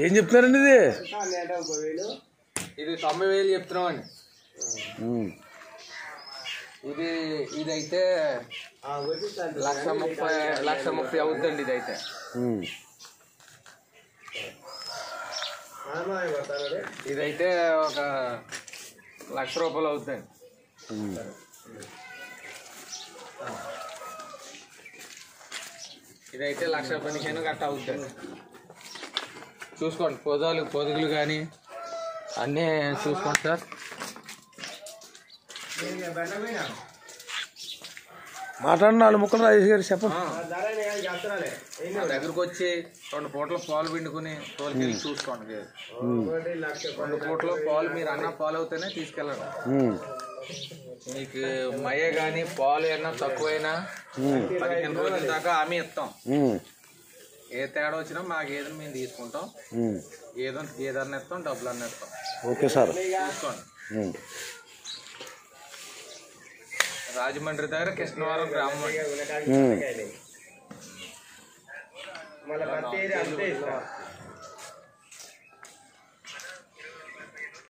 ఏం చెప్తున్నారండి ఇది? ఇది 90,000 చెప్తున్నామండి. ఇదైతే 1,30,000 అవుతుందండి. ఇదైతే ఒక 1,00,000 రూపాయలు అవుతుందండి. ఇదైతే 1,15,000 గట్ట అవుతుంది. చూసుకోండి, పొదుగులు కానీ అన్నీ చూసుకోండి సార్. మాట్లాడిన 4 ముక్కలు రాజేష్ గారు చెప్పండి. దగ్గరకు వచ్చి 2 పూటలు పాలు పిండుకుని తోలుకెళ్ళి చూసుకోండి. 2 పూటలు పాలు మీరు అన్న పాలు అవుతేనే తీసుకెళ్ళండి. మీకు మయ్య కానీ పాలు ఏమన్నా తక్కువైనా 15 రోజుల దాకా హామీ ఇస్తాం. ఏ తేడా వచ్చినా మా గేదెని మేము తీసుకుంటాం. ఏదన్నా ఇస్తాం, డబ్బులు అన్న ఇస్తాం. Okay sir. చూసుకోండి. రాజమండ్రి దగ్గర కృష్ణవరం గ్రామం.